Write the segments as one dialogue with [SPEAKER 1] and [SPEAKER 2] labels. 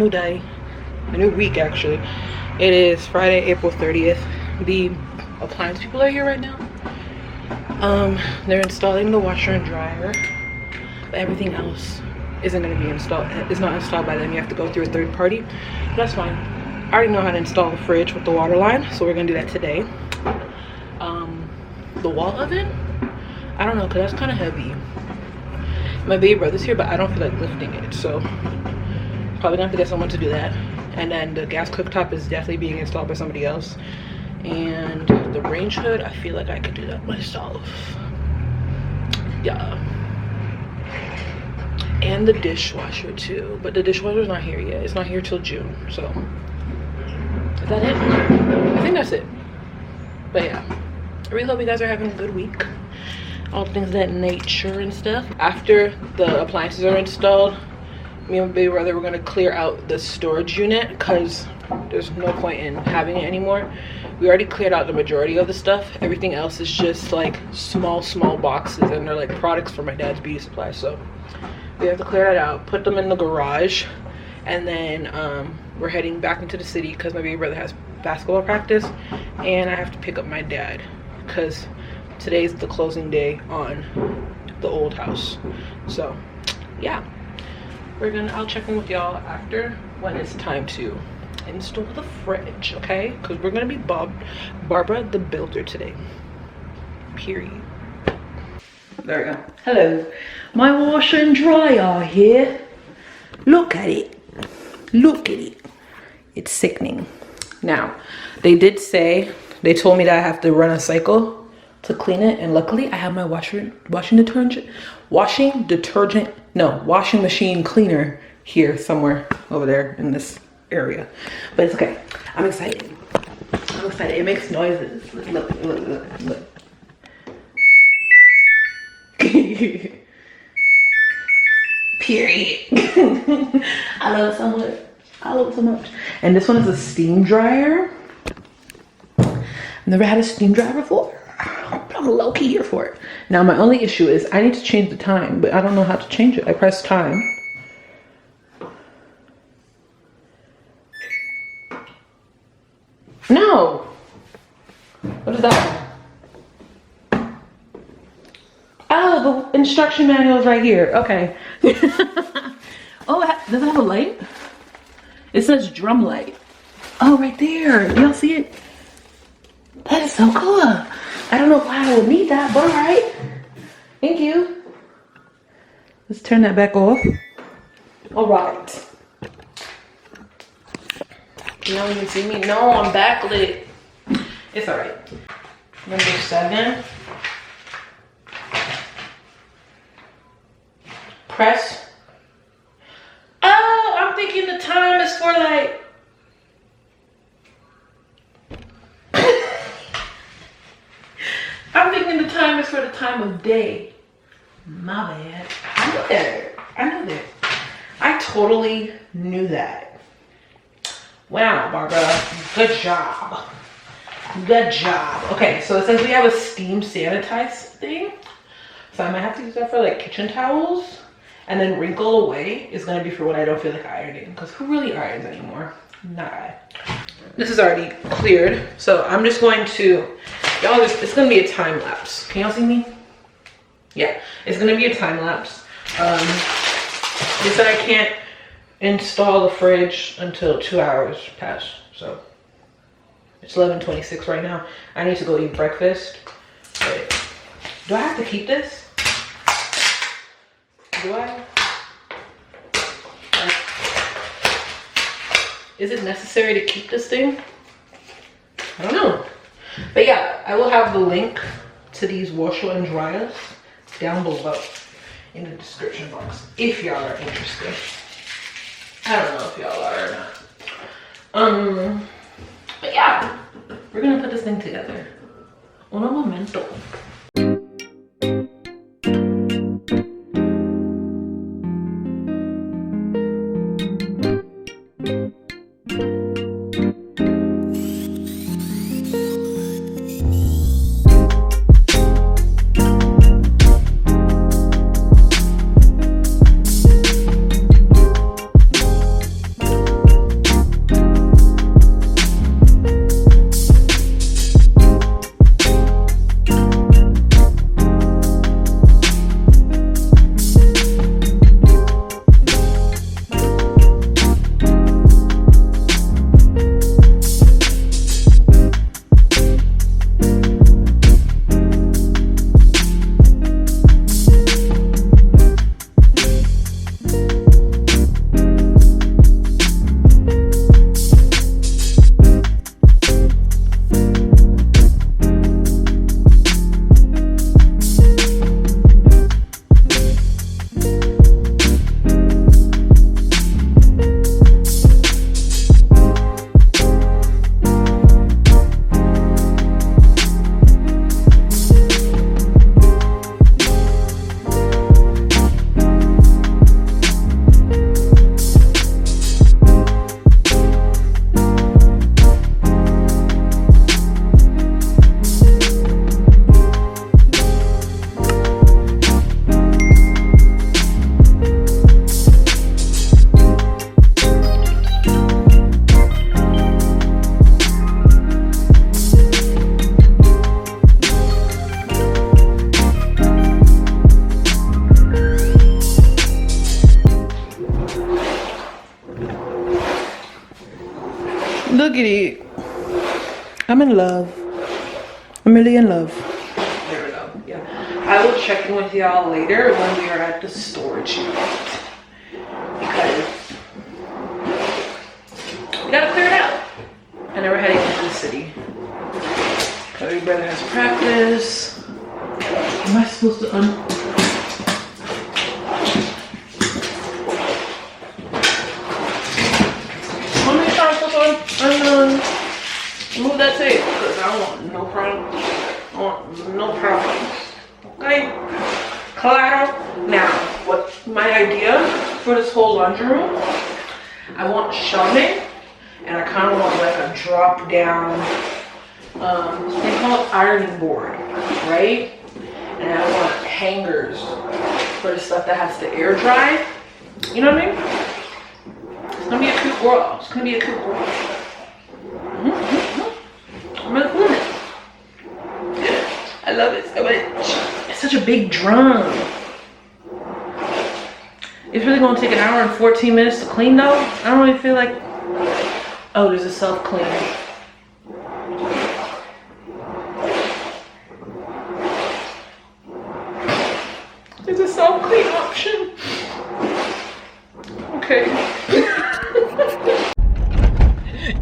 [SPEAKER 1] new day, a new week actually. It is Friday, April 30th. The appliance people are here right now. They're installing the washer and dryer, but everything else isn't going to be installed. It's not installed by them. You have to go through a third party, but that's fine. I already know how to install the fridge with the water line, so we're gonna do that today. The wall oven, I don't know, because that's kind of heavy. My baby brother's here, but I don't feel like lifting it, so probably gonna have to get someone to do that. And then the gas cooktop is definitely being installed by somebody else. And the range hood, I feel like I could do that myself. Yeah. And the dishwasher too, but the dishwasher's not here yet. It's not here till June, so is that it? I think that's it. But yeah, I really hope you guys are having a good week. All things of that nature and stuff. After the appliances are installed, me and my baby brother, we're gonna clear out the storage unit because there's no point in having it anymore. We already cleared out the majority of the stuff. Everything else is just like small boxes, and they're like products for my dad's beauty supply. So we have to clear that out, put them in the garage, and then we're heading back into the city because my baby brother has basketball practice, and I have to pick up my dad because today's the closing day on the old house. So yeah, I'll check in with y'all after when it's time to install the fridge, okay? Because we're gonna be Barbara the Builder today, period. There we go. Hello, my washer and dryer here. Look at it, look at it. It's sickening. Now, they did say, they told me that I have to run a cycle to clean it, and luckily I have my washing machine cleaner here somewhere over there in this area. But it's okay. I'm excited. I'm excited. It makes noises. Look. Period. I love it so much. I love it so much. And this one is a steam dryer. I've never had a steam dryer before. I'm low-key here for it. Now my only issue is I need to change the time, but I don't know how to change it. I press time. No. What is that? Oh, the instruction manual is right here. Okay. Oh, does it have a light? It says drum light. Oh, right there. Y'all see it? That is so cool. I don't know why I would need that, but all right. Thank you. Let's turn that back off. All right. You don't even see me? No, I'm backlit. It's all right. Number 7. Press. Oh, I'm thinking the time is for like. I'm thinking the time is for the time of day. My bad. I knew that. I totally knew that. Wow, Barbara. Good job. Good job. Okay, so it says we have a steam sanitize thing. So I might have to use that for like kitchen towels. And then wrinkle away is going to be for when I don't feel like ironing. Because who really irons anymore? Not I. This is already cleared. So I'm just going to... Y'all, it's going to be a time lapse. Can y'all see me? Yeah, it's going to be a time lapse. They said I can't install the fridge until 2 hours pass. So it's 11:26 right now. I need to go eat breakfast. Wait, do I have to keep this? Do I? Like, is it necessary to keep this thing? I don't know. But yeah, I will have the link to these washer and dryers down below in the description box if y'all are interested. I don't know if y'all are or not. But yeah, we're gonna put this thing together. Uno momento. Look at it. I'm in love. I'm really in love. There we go. Yeah. I will check in with y'all later when we are at the storage unit. Because we gotta clear it out. And then we're heading into the city. Cause your brother has practice. Am I supposed to how many times move that tape? Because I don't want no problem. I want no problem. Okay? Claro. Now, what my idea for this whole laundry room, I want shelving, and I kind of want like a drop down, they call it ironing board, right? And I want hangers for the stuff that has to air dry. You know what I mean? It's gonna be a cute world. It's gonna be a cute world. I'm really feeling it. I love it so much. It's such a big drum. It's really gonna take an hour and 14 minutes to clean though. I don't really feel like, oh, there's a self-clean. There's a self-clean option. Okay.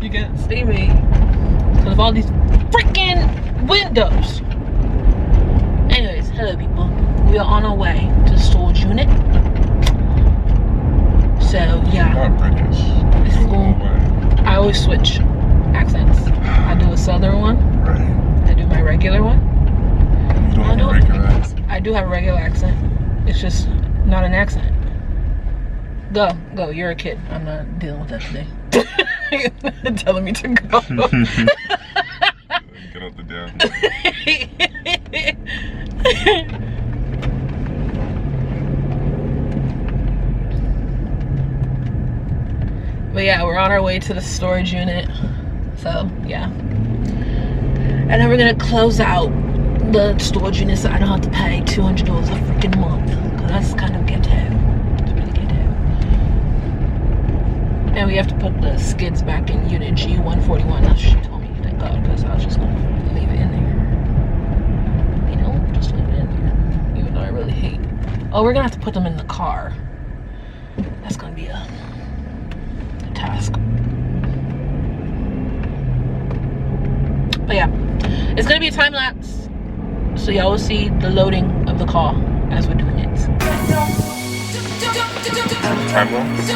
[SPEAKER 1] You can't see me because of all these freaking windows. Anyways, hello people. We are on our way to the storage unit. So yeah.
[SPEAKER 2] Not British.
[SPEAKER 1] This is going. I always switch accents. I do a southern one.
[SPEAKER 2] Right.
[SPEAKER 1] I do my regular one.
[SPEAKER 2] You don't have a regular accent.
[SPEAKER 1] I do have a regular accent. It's just not an accent. Go. You're a kid. I'm not dealing with that today. Telling me to go.
[SPEAKER 2] Get out the damn.
[SPEAKER 1] But yeah, we're on our way to the storage unit. So yeah. And then we're gonna close out the storage unit so I don't have to pay $200 a freaking month. Cause that's kind of ghetto. It's really ghetto. And we have to put the skids back in unit G141. That's what she told me, thank God, because I was just gonna leave it in there. You know, just leave it in there. Even though I really hate. Oh, we're gonna have to put them in the car. That's gonna be a task. But yeah, it's gonna be a time lapse, so y'all will see the loading of the car as we're doing it.
[SPEAKER 2] Time lapse?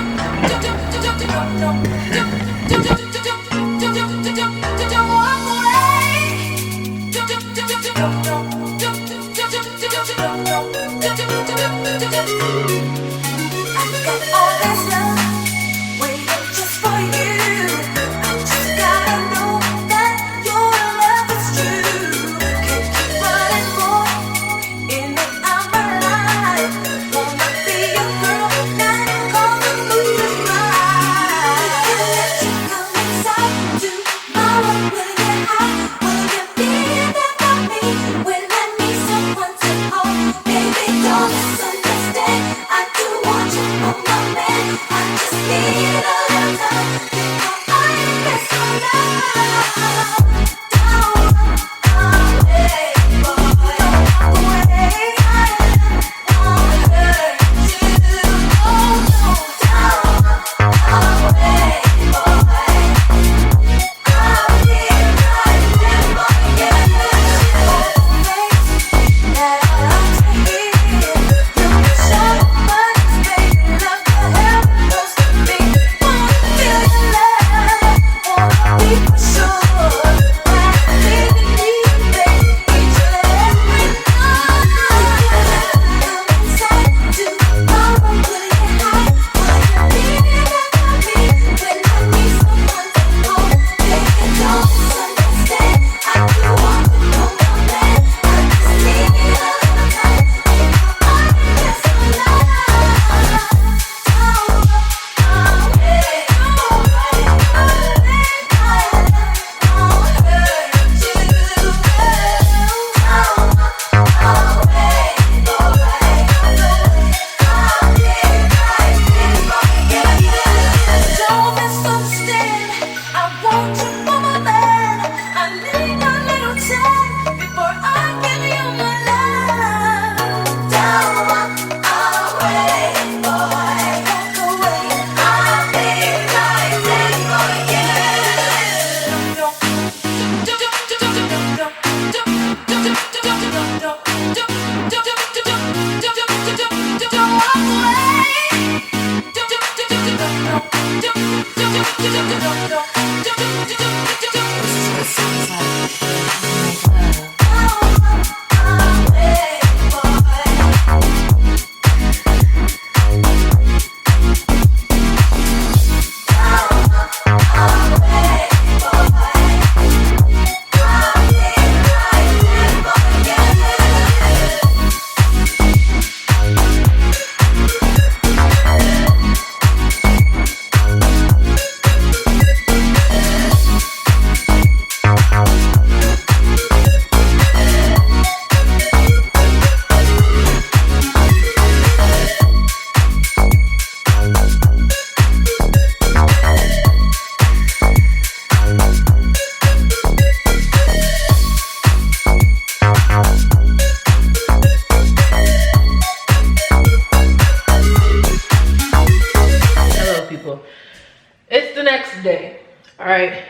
[SPEAKER 1] It's the next day. All right,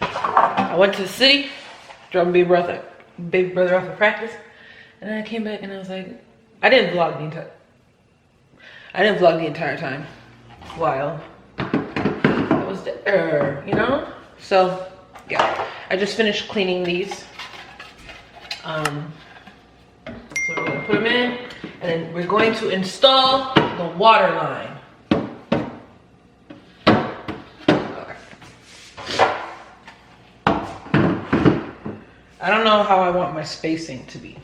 [SPEAKER 1] I went to the city, dropped big brother off of practice, and then I came back and I was like, I didn't vlog the entire time while I was there, you know. So yeah, I just finished cleaning these. So we're gonna put them in, and then we're going to install the water line. I don't know how I want my spacing to be.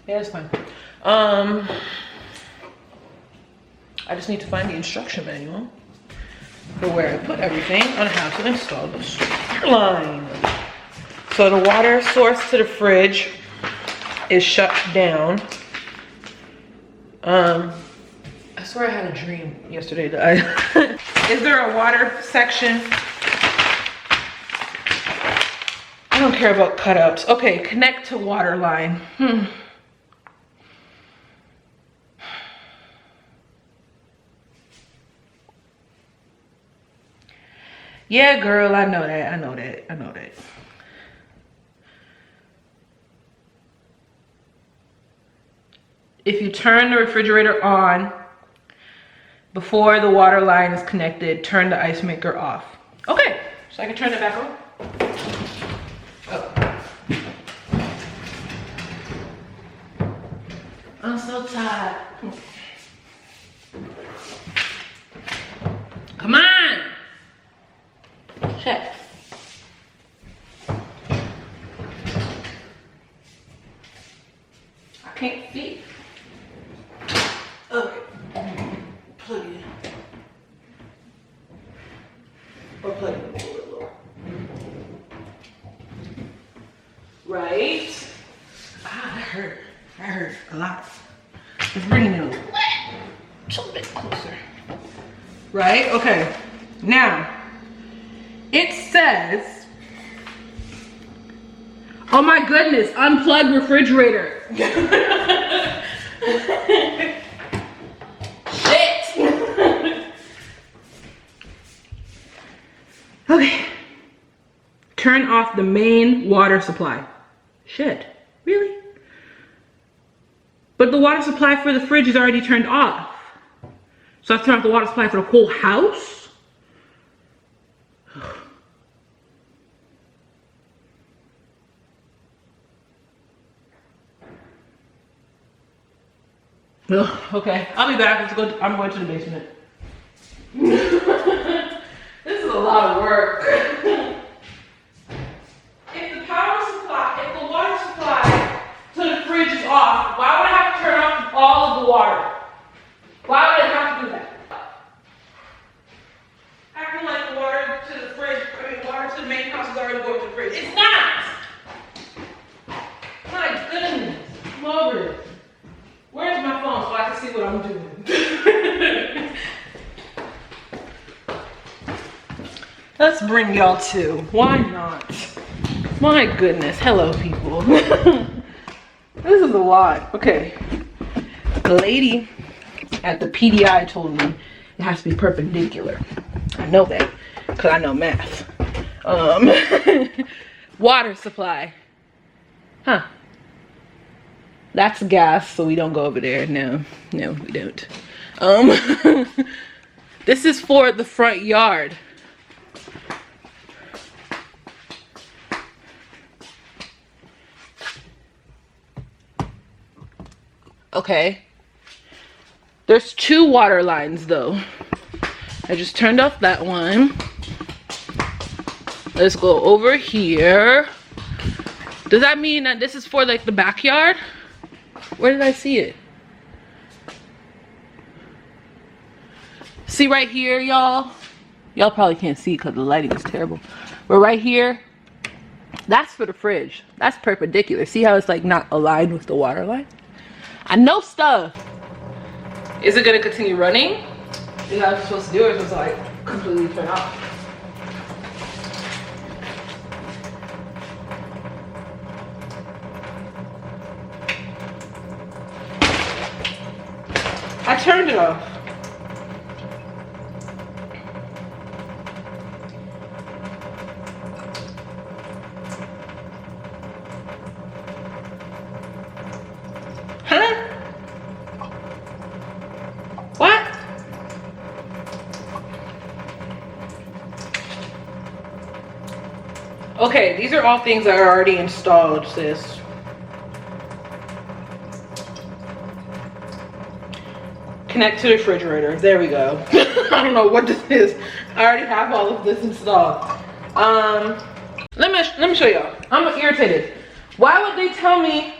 [SPEAKER 1] Yeah, that's fine. I just need to find the instruction manual for where I put everything on how to install the water line. So the water source to the fridge is shut down. I swear I had a dream yesterday that is there a water section? I don't care about cutouts. Okay, connect to water line. Yeah, girl, I know that. If you turn the refrigerator on before the water line is connected, turn the ice maker off. Okay, so I can turn it back on. Oh. I'm so tired. Come on. Check. I can't see. Okay. Plug it in. Or plug it in a little lower. Right. Ah, that hurt. That hurt a lot. Let's bring it in a little bit closer. Right? Okay. Now, it says, oh my goodness, unplug refrigerator. Shit. Okay. Turn off the main water supply. Shit. Really? But the water supply for the fridge is already turned off. So I have to turn off the water supply for the whole house? Ugh, okay, I'll be back. I'm going to the basement. This is a lot of work. If the water supply to the fridge is off, why would I have to turn off all of the water? Why would I have to do that? Acting like the water to the fridge, water to the main house is already going to the fridge. It's not! My goodness, I'm over it. Where's my phone so I can see what I'm doing? Let's bring y'all to. Why not? My goodness. Hello, people. This is a lot. Okay. The lady at the PDI told me it has to be perpendicular. I know that. because I know math. Water supply. Huh. That's gas, so we don't go over there. No, no, we don't. This is for the front yard. Okay. There's 2 water lines though. I just turned off that one. Let's go over here. Does that mean that this is for like the backyard? Where did I see it? See right here, y'all? Y'all probably can't see because the lighting is terrible. But right here, that's for the fridge. That's perpendicular. See how it's like not aligned with the water line? I know stuff. Is it gonna continue running? Is that what I'm supposed to do, or is it like completely turn off? I turned it off. Huh? What? Okay, these are all things that are already installed, sis. Connect to the refrigerator. There we go. I don't know what this is. I already have all of this installed. Let me show y'all. I'm irritated. Why would they tell me?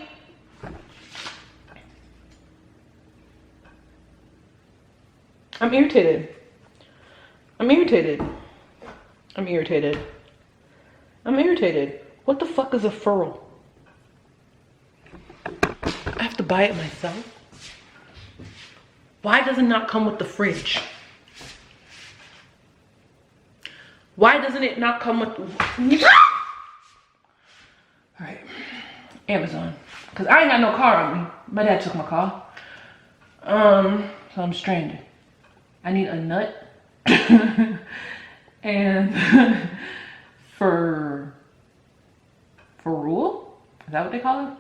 [SPEAKER 1] I'm irritated. I'm irritated. I'm irritated. I'm irritated. What the fuck is a furl? I have to buy it myself. Why does it not come with the fridge? Why doesn't it not come with the... All right, Amazon. Because I ain't got no car on me. My dad took my car. So I'm stranded. I need a nut. And for rule? Is that what they call it?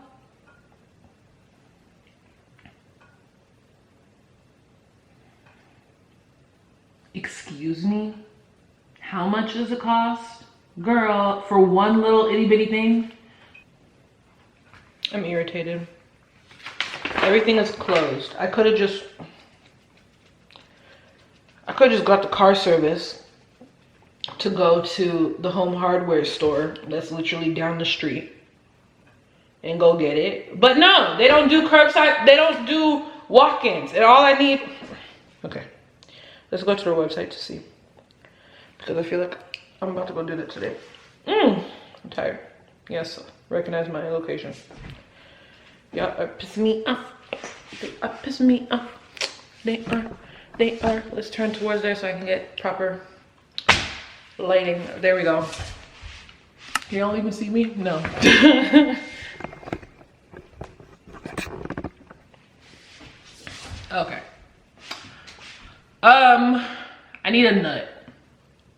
[SPEAKER 1] Excuse me? How much does it cost? Girl, for one little itty bitty thing? I'm irritated. Everything is closed. I could have just got the car service to go to the home hardware store that's literally down the street and go get it. But no, they don't do curbside, they don't do walk-ins. And all I need, okay, let's go to their website to see. Because I feel like I'm about to go do that today. I'm tired. Yes, recognize my location. Y'all are pissing me off. They are pissing me off. They are. Let's turn towards there so I can get proper lighting. There we go. You don't even see me? No. Okay. I need a nut.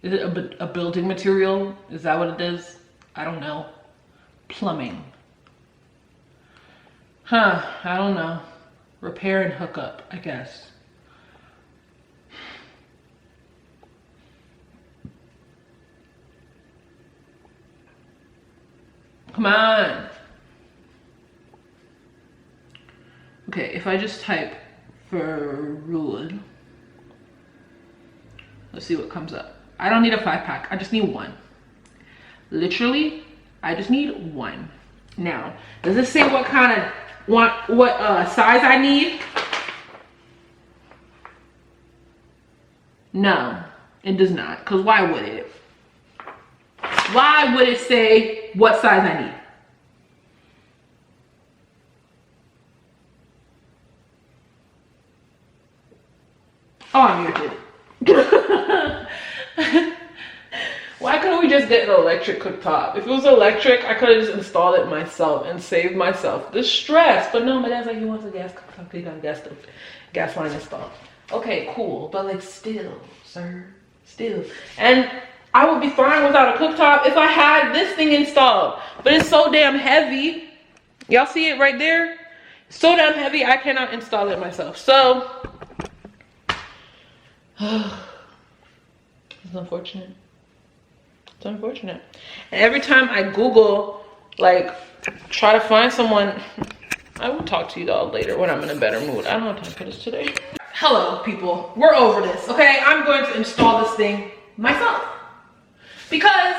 [SPEAKER 1] Is it a building material? Is that what it is? I don't know. Plumbing. Huh, I don't know. Repair and hook up, I guess. Come on. Okay, if I just type for Ruud, let's see what comes up. I don't need a 5-pack, I just need one. Literally, I just need one. Now, does it say what kind of, what size I need? No, it does not, because why would it? Why would it say what size I need? Oh, I'm irritated. Why couldn't we just get an electric cooktop? If it was electric, I could have just installed it myself and saved myself the stress. But no, my dad's like, he wants a gas cooktop. He got a gas line installed. Okay, cool. But like still, sir, still. And I would be fine without a cooktop if I had this thing installed. But it's so damn heavy. Y'all see it right there? So damn heavy, I cannot install it myself. So, it's unfortunate. It's unfortunate. And every time I Google, like, try to find someone, I will talk to you all later when I'm in a better mood. I don't have time for this today. Hello, people. We're over this, okay? I'm going to install this thing myself because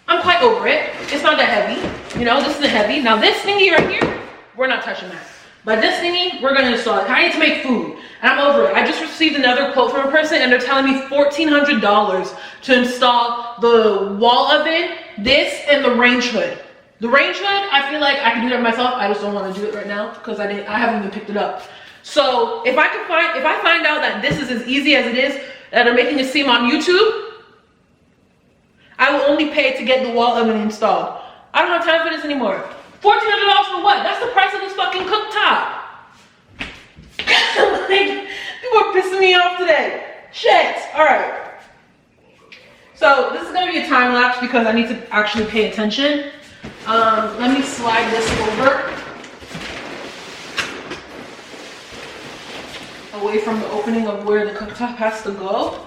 [SPEAKER 1] I'm quite over it. It's not that heavy. You know, this isn't heavy. Now, this thingy right here, we're not touching that. But this thingy, we're going to install it. I need to make food, and I'm over it. I just received another quote from a person, and they're telling me $1,400 to install the wall oven, this, and the range hood. The range hood, I feel like I can do that myself. I just don't want to do it right now because I haven't even picked it up. So if I find out that this is as easy as it is that I'm making it seem on YouTube, I will only pay to get the wall oven installed. I don't have time for this anymore. $1,400 for what? That's the price of this fucking cooktop. Like, people are pissing me off today. Shit. All right. So this is gonna be a time lapse because I need to actually pay attention. Let me slide this over away from the opening of where the cooktop has to go.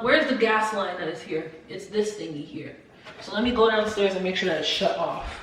[SPEAKER 1] Where's the gas line that is here? It's this thingy here. So let me go downstairs and make sure that it's shut off.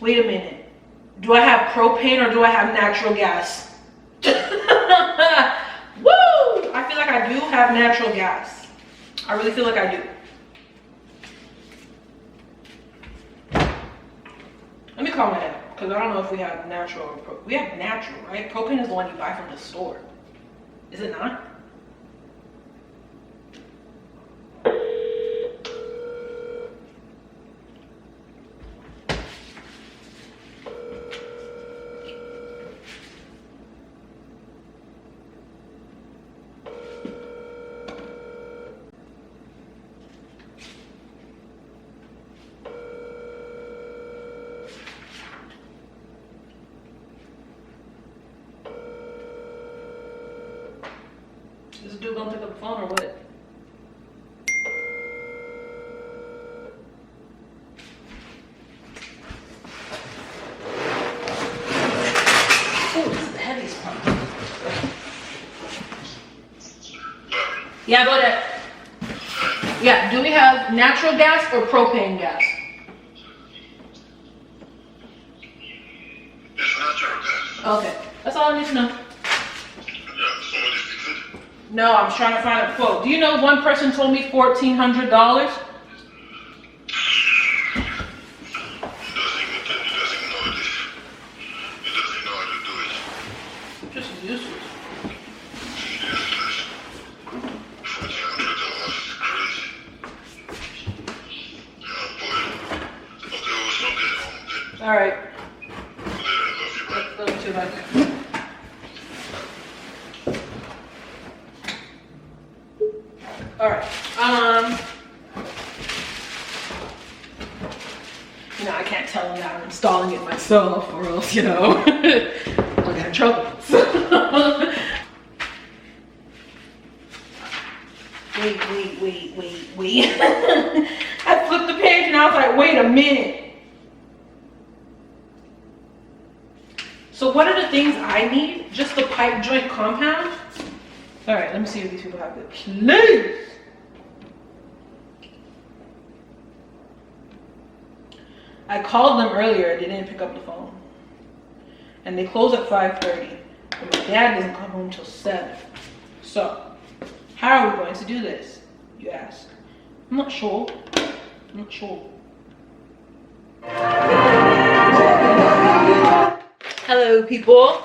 [SPEAKER 1] Wait a minute. Do I have propane or do I have natural gas? Woo! I feel like I do have natural gas. I really feel like I do. Let me call my dad, because I don't know if we have natural or we have natural, right? Propane is the one you buy from the store. Is it not? this dude gonna pick up the phone or what? Oh, this is the heaviest part. Yeah, go ahead. Yeah, do we have natural gas or propane gas?
[SPEAKER 3] It's natural gas.
[SPEAKER 1] Okay, that's all I need to know.
[SPEAKER 3] Yeah, somebody fix it.
[SPEAKER 1] No, I'm trying to find a quote. Do you know one person told me $1,400?
[SPEAKER 3] He doesn't know this. He doesn't know how to do it.
[SPEAKER 1] Just useless.
[SPEAKER 3] Useless. $1,400 is crazy. Yeah, boy. Okay, we'll soon get home, okay?
[SPEAKER 1] All right.
[SPEAKER 3] Later, I love you, bye.
[SPEAKER 1] Love you too, bye. All right. You know, I can't tell them that I'm installing it myself, or else, you know, I'll get in trouble. Wait. I flipped the page and I was like, wait a minute. So what are the things I need? Just the pipe joint compound? All right, let me see if these people have it. Please. I called them earlier, they didn't pick up the phone. And they close at 5:30. And my dad doesn't come home till 7. So, how are we going to do this, you ask? I'm not sure. Hello, people.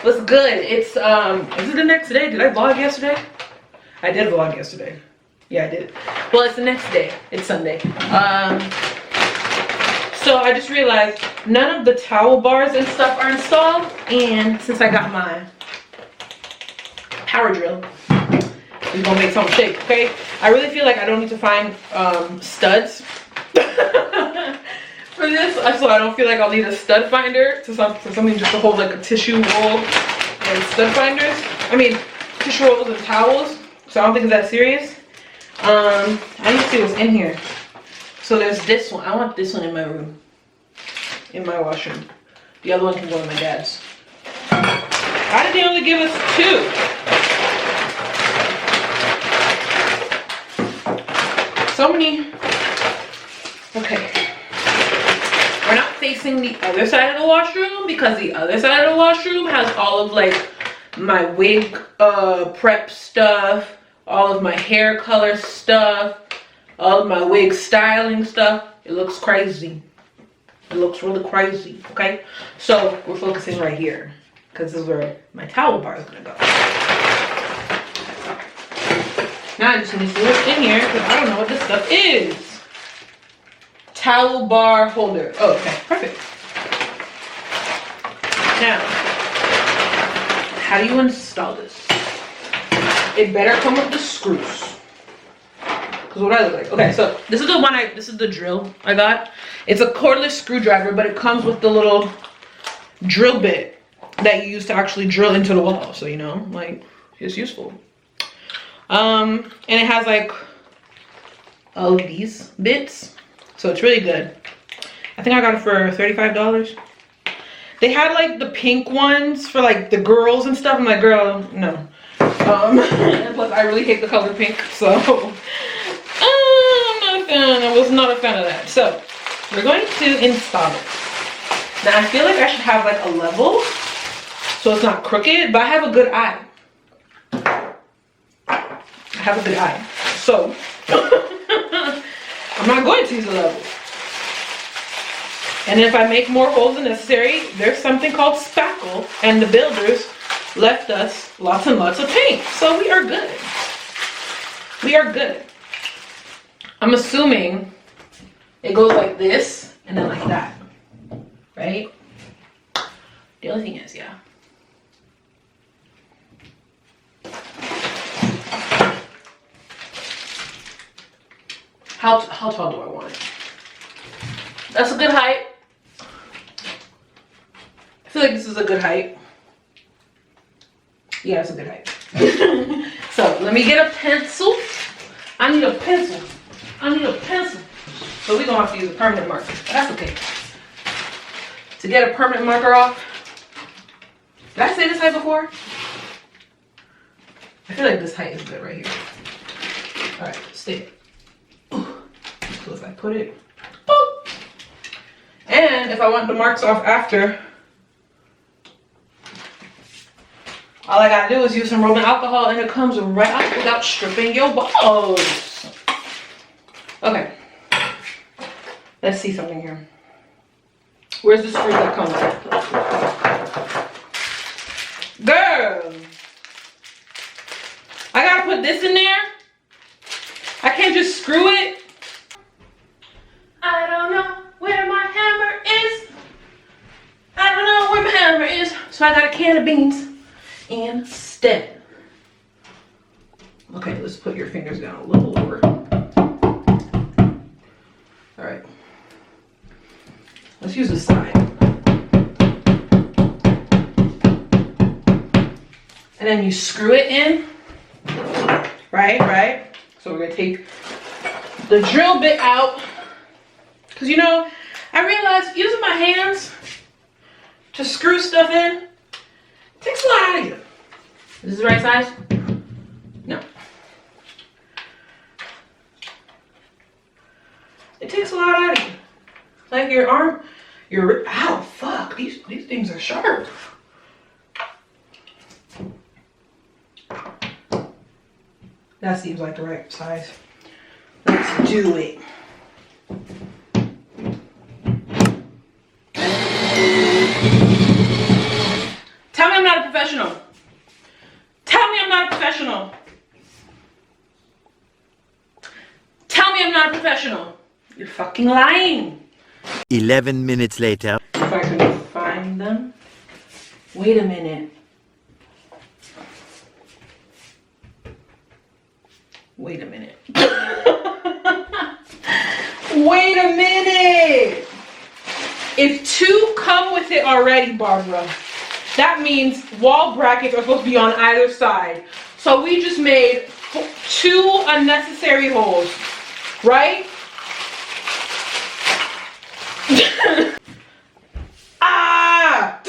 [SPEAKER 1] What's good? It's, is it the next day? Did I vlog yesterday? I did vlog yesterday. Yeah, I did. Well, it's the next day. It's Sunday. So I just realized none of the towel bars and stuff are installed. And since I got my power drill, we're gonna make something shake, okay? I really feel like I don't need to find studs for this, so I don't feel like I'll need a stud finder for something just to hold like a tissue roll and stud finders. I mean, tissue rolls and towels. So I don't think it's that serious. I need to see what's in here. So there's this one. I want this one in my room, in my washroom. The other one can go in my dad's. Why did they only give us 2? So many. Okay. We're not facing the other side of the washroom because the other side of the washroom has all of like my wig prep stuff, all of my hair color stuff, all of my wig styling stuff. It looks crazy. It looks really crazy, okay? So we're focusing right here because this is where my towel bar is gonna go. Now I just need to see what's in here because I don't know what this stuff is. Towel bar holder. Oh, okay, perfect. Now, how do you install this? It better come with the screws. Because what I look like. Okay, so this is the one this is the drill I got. It's a cordless screwdriver, but it comes with the little drill bit that you use to actually drill into the wall. So, you know, like, it's useful. And it has like all of these bits. So it's really good. I think I got it for $35. They had like the pink ones for like the girls and stuff. I'm like, girl, no. And plus I really hate the color pink, so I'm not a fan. I was not a fan of that. So we're going to install it. Now I feel like I should have like a level so it's not crooked, but I have a good eye. I have a good eye. So I'm not going to use a level. And if I make more holes than necessary, there's something called spackle, and the builders left us lots and lots of paint. So we are good. We are good. I'm assuming it goes like this and then like that, right? The only thing is, yeah. How tall do I want it? That's a good height. I feel like this is a good height. Yeah, it's a good height. So let me get a pencil. I need a pencil. I need a pencil. So we're gonna have to use a permanent marker. But that's okay. To get a permanent marker off. Did I say this height before? I feel like this height is good right here. Alright, stay. So if I put it, boop. And if I want the marks off after, all I gotta do is use some Roman alcohol and it comes right out without stripping your balls. Okay. Let's see something here. Where's the screw that comes with? Girl! I gotta put this in there? I can't just screw it? I don't know where my hammer is. I don't know where my hammer is. So I got a can of beans instead. Okay, let's put your fingers down a little lower. All right. Let's use the side. And then you screw it in. Right? So we're gonna take the drill bit out. Cause you know, I realized using my hands to screw stuff in takes a lot out of you. Is this the right size? No. It takes a lot out of you. Like your arm, ow, fuck, these things are sharp. That seems like the right size. Let's do it. Tell me I'm not a professional. Tell me I'm not a professional. Tell me I'm not a professional. You're fucking lying.
[SPEAKER 4] 11 minutes later.
[SPEAKER 1] If I can find them. Wait a minute. Wait a minute. Wait a minute. If two come with it already, Barbara, that means wall brackets are supposed to be on either side. So we just made 2 unnecessary holes, right? Ah!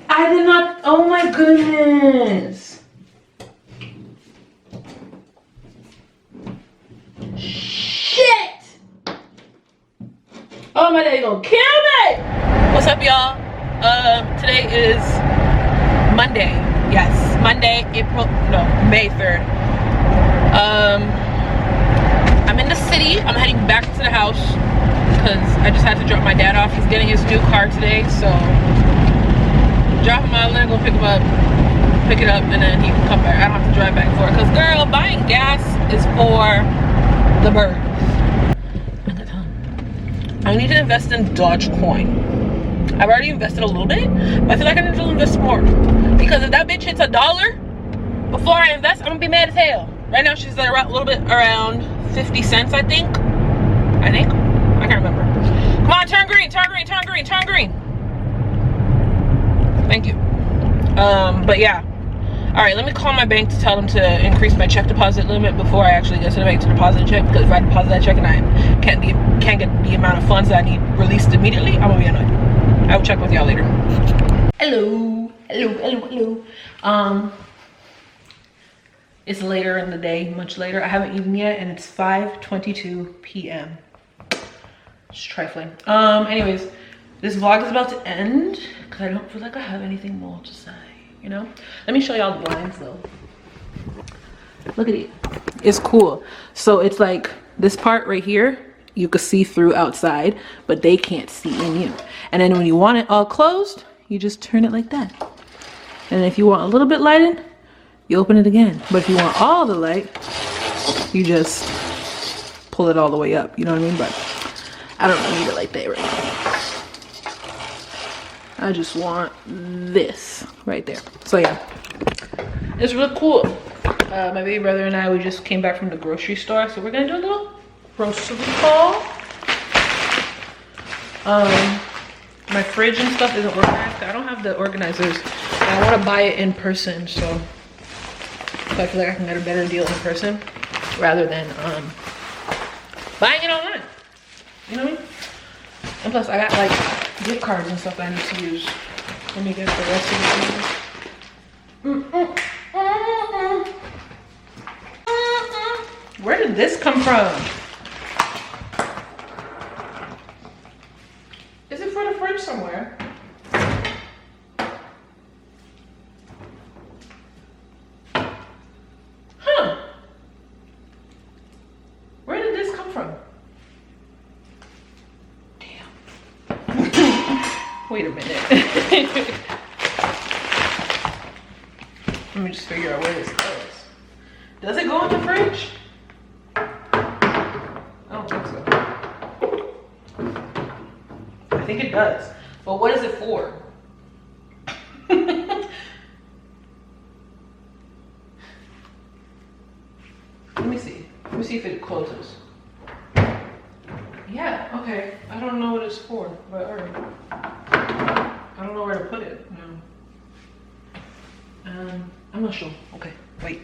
[SPEAKER 1] I did not, oh my goodness. Shit! Oh my, they gonna kill me! What's up, y'all? Today is Monday. Yes, Monday, May 3rd. I'm in the city. I'm heading back to the house because I just had to drop my dad off. He's getting his new car today, so drop him out, let him go pick it up, and then he can come back. I don't have to drive back and forth because, girl, buying gas is for the birds. I need to invest in Dogecoin. I've already invested a little bit, but I feel like I need to invest more because if that bitch hits $1 before I invest, I'm gonna be mad as hell. Right now she's at a little bit around 50 cents, I think. I can't remember. Come on, turn green, turn green, turn green, turn green. Thank you. But yeah. All right, let me call my bank to tell them to increase my check deposit limit before I actually get to the bank to deposit a check. Because if I deposit that check and I can't get the amount of funds that I need released immediately, I'm gonna be annoyed. I will check with y'all later. Hello. It's later in the day, much later. I haven't eaten yet, and it's 5:22 p.m. Just trifling. Anyways, this vlog is about to end because I don't feel like I have anything more to say, you know? Let me show y'all the blinds though. Look at it. It's cool. So it's like this part right here, you can see through outside, but they can't see in you. And then when you want it all closed, you just turn it like that. And if you want a little bit lighted, you open it again. But if you want all the light, you just pull it all the way up. You know what I mean? But I don't need it like that right now. I just want this right there. So yeah, it's really cool. My baby brother and I, we just came back from the grocery store. So we're gonna do a little grocery haul. My fridge and stuff isn't organized. I don't have the organizers And I want to buy it in person, so I feel like I can get a better deal in person rather than buying it online. You know what I mean? And plus, I got like gift cards and stuff that I need to use. Let me get the rest of the Where did this come from? Is it for the fridge somewhere? Huh. Where did this come from? Damn. Wait a minute. Let me just figure out where this goes. Does it go in the fridge? I don't think so. I think it does. But what is it for? Let me see. Let me see if it closes. Yeah, okay. I don't know what it's for, but alright. I don't know where to put it now. I'm not sure. Okay, wait.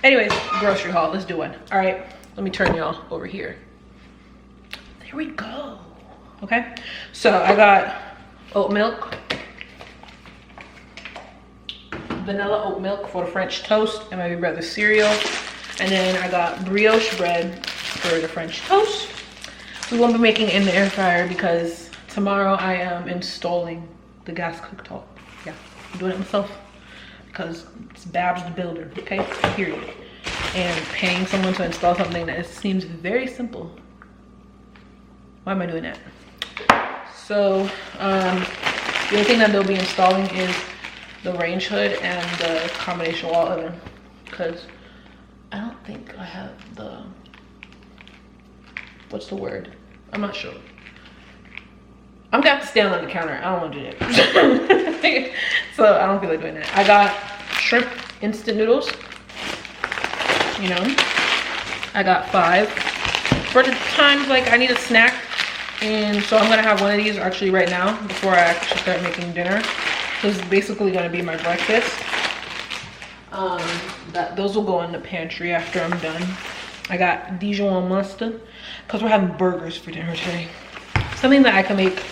[SPEAKER 1] Anyways, grocery haul. Let's do one. All right, let me turn y'all over here. There we go. Okay, so I got oat milk, vanilla oat milk for the French toast and my big brother's cereal. And then I got brioche bread for the French toast. We won't be making it in the air fryer because tomorrow I am installing the gas cooktop. Yeah, I'm doing it myself because it's Babs the builder, okay? Period. And paying someone to install something that seems very simple. Why am I doing that? So, the only thing that they'll be installing is the range hood and the combination wall oven because I don't think I have the, what's the word? I'm not sure. I'm gonna have to stand on the counter. I don't want to do that. So I don't feel like doing that. I got shrimp instant noodles. You know, I got 5 for the times like I need a snack, and so I'm gonna have one of these actually right now before I actually start making dinner. This is basically gonna be my breakfast. Those will go in the pantry after I'm done. I got Dijon mustard because we're having burgers for dinner today. Something that I can make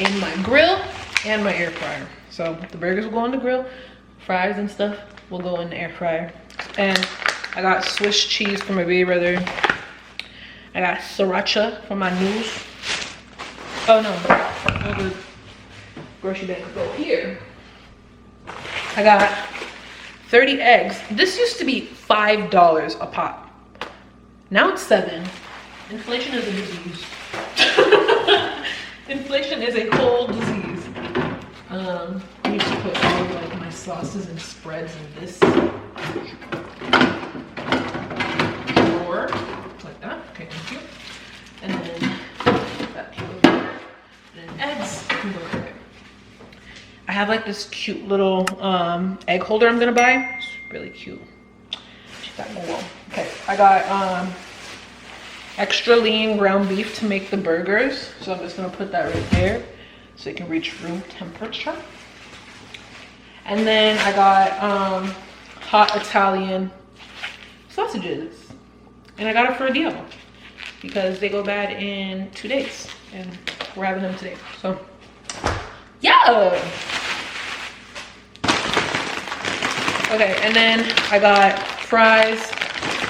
[SPEAKER 1] in my grill and my air fryer. So the burgers will go on the grill, fries and stuff will go in the air fryer. And I got Swiss cheese for my baby brother. I got sriracha for my noodles. Oh no, all the grocery bag go here. I got 30 eggs. This used to be $5 a pop. Now it's 7. Inflation is a disease. Inflation is a whole disease. I used to put all of like my sauces and spreads in this drawer, like that. Okay, thank you. And then that can go there. And then eggs can go there. I have like this cute little egg holder I'm gonna buy. It's really cute. She's got more. Okay, I got extra lean ground beef to make the burgers, so I'm just gonna put that right there so it can reach room temperature. And then I got hot Italian sausages, and I got it for a deal because they go bad in 2 days and we're having them today. So yeah. Okay, and then I got fries.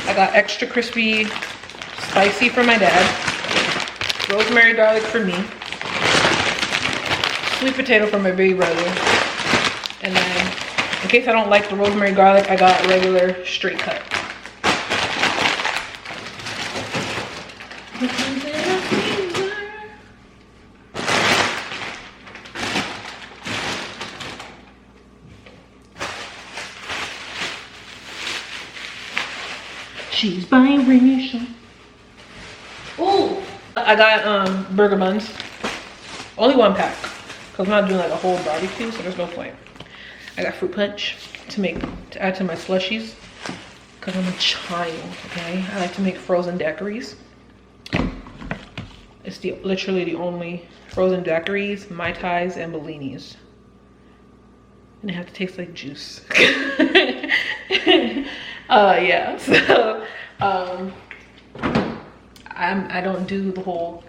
[SPEAKER 1] I got extra crispy spicy for my dad, rosemary garlic for me, sweet potato for my baby brother, and then in case I don't like the rosemary garlic, I got regular straight cut. She's biracial. Ooh, I got burger buns. Only 1 pack, because I'm not doing like a whole barbecue, so there's no point. I got fruit punch to add to my slushies, because I'm a child, okay? I like to make frozen daiquiris. It's literally the only frozen daiquiris, Mai Tais, and Bellinis. and it have to taste like juice. Yeah, so I don't do the whole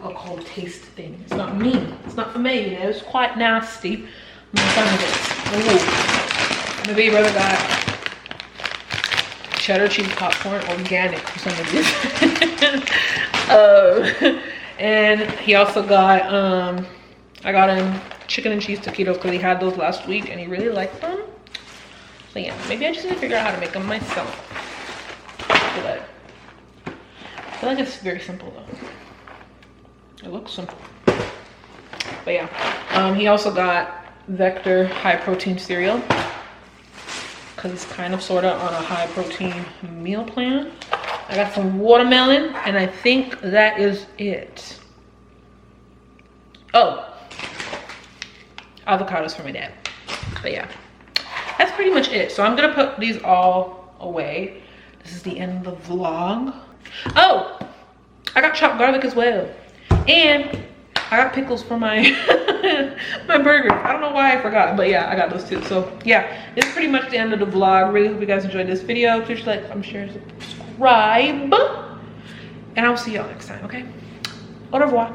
[SPEAKER 1] alcohol taste thing. It's not me. It's not for me. It's quite nasty. I'm done with it. Ooh. My baby brother got cheddar cheese popcorn, organic for some reason. And he also got I got him chicken and cheese taquitos because he had those last week and he really liked them. So yeah, maybe I just need to figure out how to make them myself. But I feel like it's very simple though. It looks simple. But yeah, he also got Vector high protein cereal because he's kind of sort of on a high protein meal plan. I got some watermelon and I think that is it. Oh, avocados for my dad. But yeah, that's pretty much it. So I'm gonna put these all away. This is the end of the vlog. Oh, I got chopped garlic as well. And I got pickles for my my burger. I don't know why I forgot, but yeah, I got those too. So yeah, this is pretty much the end of the vlog. Really hope you guys enjoyed this video. Please like, share, subscribe. And I'll see y'all next time, okay? Au revoir.